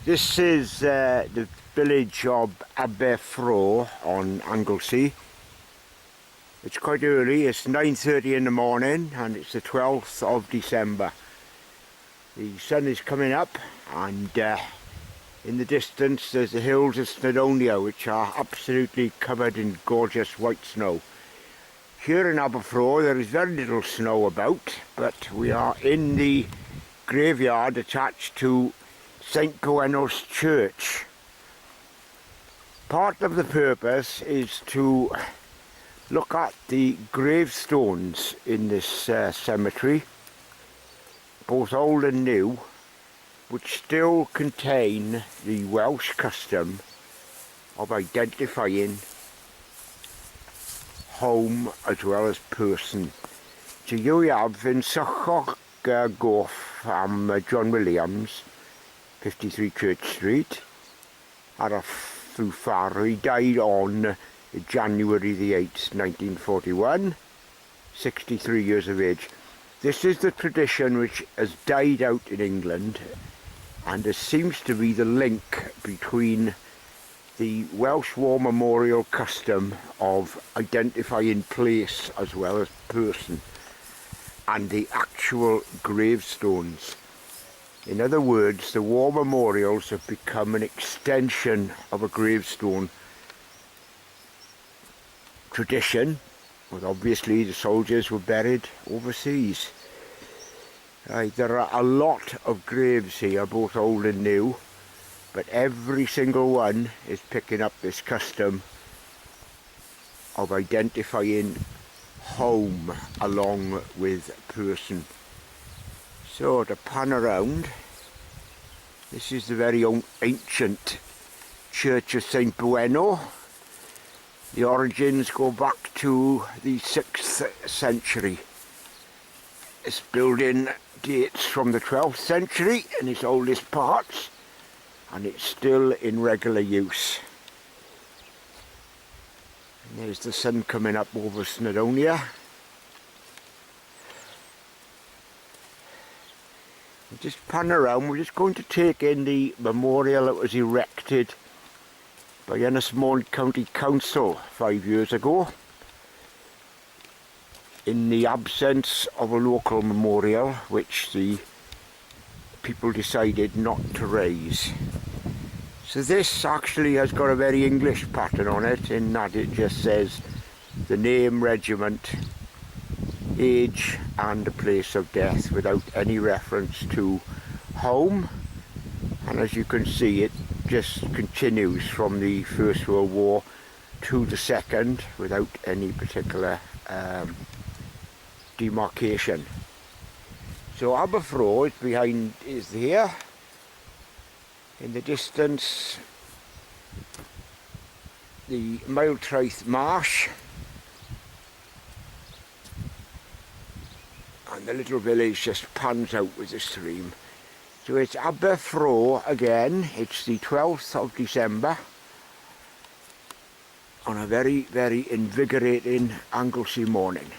This is the village of Aberffraw on Anglesey. It's quite early, it's 9:30 in the morning and it's the 12th of December. The sun is coming up and in the distance there's the hills of Snowdonia, which are absolutely covered in gorgeous white snow. Here in Aberffraw there is very little snow about, but we are in the graveyard attached to St. Gwenno's Church. Part of the purpose is to look at the gravestones in this cemetery, both old and new, which still contain the Welsh custom of identifying home as well as person. So here we have in Sychoch Goff John Williams, 53 Church Street, Aberffraw. He died on January the 8th, 1941, 63 years of age. This is the tradition which has died out in England, and there seems to be the link between the Welsh War Memorial custom of identifying place as well as person and the actual gravestones. In other words, the war memorials have become an extension of a gravestone tradition, but obviously the soldiers were buried overseas. There are a lot of graves here, both old and new, but every single one is picking up this custom of identifying home along with person. So to pan around, this is the very ancient Church of St. Gwenno. The origins go back to the 6th century. This building dates from the 12th century in its oldest parts, and it's still in regular use. And there's the sun coming up over Snowdonia. Just pan around, we're just going to take in the memorial that was erected by Ynysmôn County Council 5 years ago in the absence of a local memorial which the people decided not to raise. So this actually has got a very English pattern on it, in that it just says the name, regiment, age and the place of death without any reference to home. And as you can see, it just continues from the First World War to the Second without any particular demarcation. So Aberffraw is here. In the distance, the Maeltraeth Marsh, and the little village just pans out with the stream. So it's Aberffraw again. It's the 12th of December on a very, very invigorating Anglesey morning.